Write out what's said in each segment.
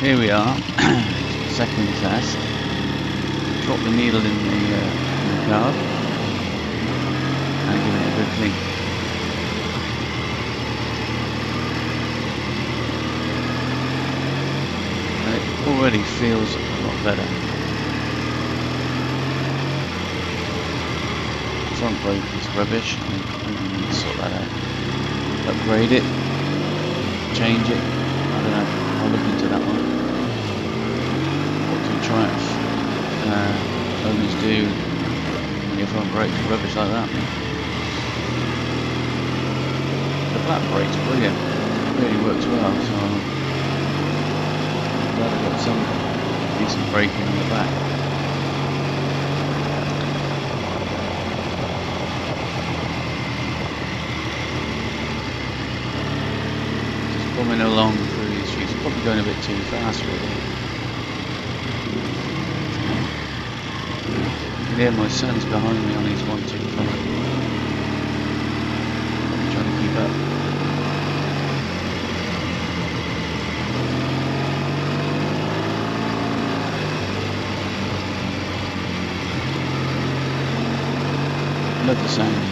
here we are, second test. Drop the needle in the card and give it a good clean. And it already feels a lot better. Front brake is rubbish. I need to sort that out. Upgrade it, change it. I don't know. I'll look into that one. What do Triumph owners do when your front brake's rubbish like that? The flat brake's brilliant. It really works well, so I'm glad I got some decent braking on the back. Just bumming along through these streets, probably going a bit too fast really. Yeah, my son's behind me on his 125. I'm trying to keep up. Love the sound.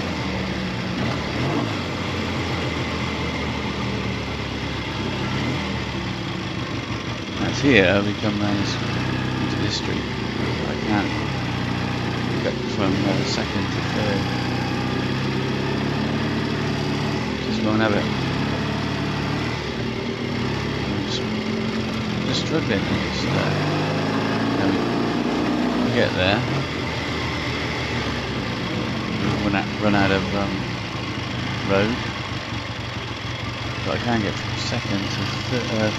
That's here we come round into this street. I can't. From second to third. Just won't have it. I'm just struggling. We get there. We run out of road. But I can get from second to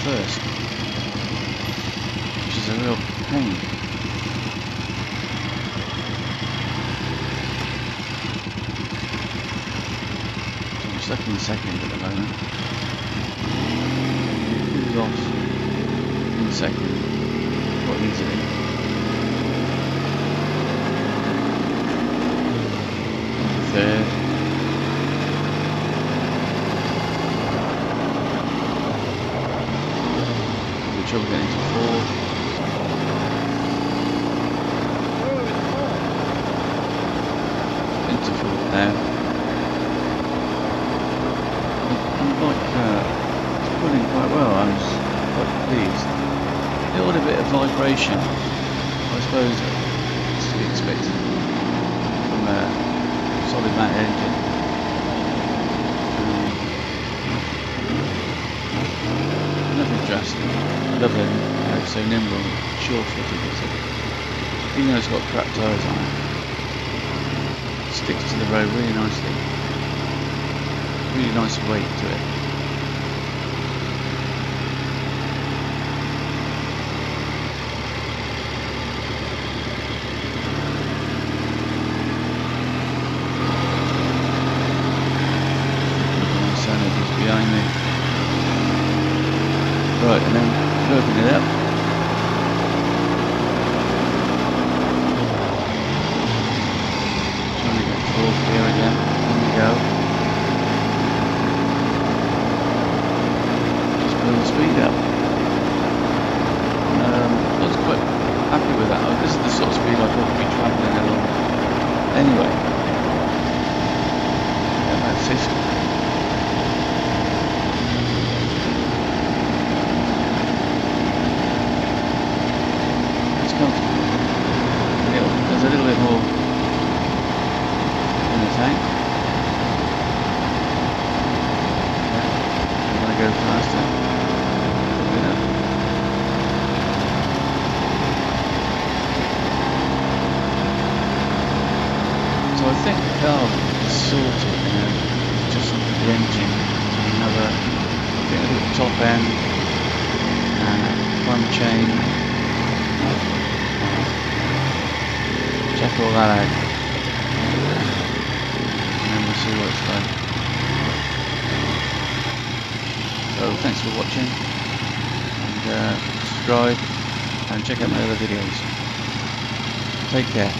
first. Which is a real pain. Stuck in second at the moment. Who's off in second? Quite easily. Third. Good trouble getting to fourth. Into fourth now. It's running quite well. I was quite pleased. A little bit of vibration, I suppose, to be expected from a solid mounted engine. Nothing drastic. I love it how it's so nimble and sure-footed. Even though it's got crap tyres on it, it sticks to the road really nicely. Really nice weight to it. My son is behind me. Right, and then curving it up. Trying to get fourth here again. Here we go. Speed up. I was quite happy with that. This is the sort of speed I thought I'd be travelling along. Anyway, about 50. It's comfortable. There's a little bit more in the tank. I'm going to go faster. So I think the car is sorted, just the engine. Another, I think a little top end, front chain. Check all that out, and then we'll see what it's like. So thanks for watching, and subscribe and check out my other videos. Take care.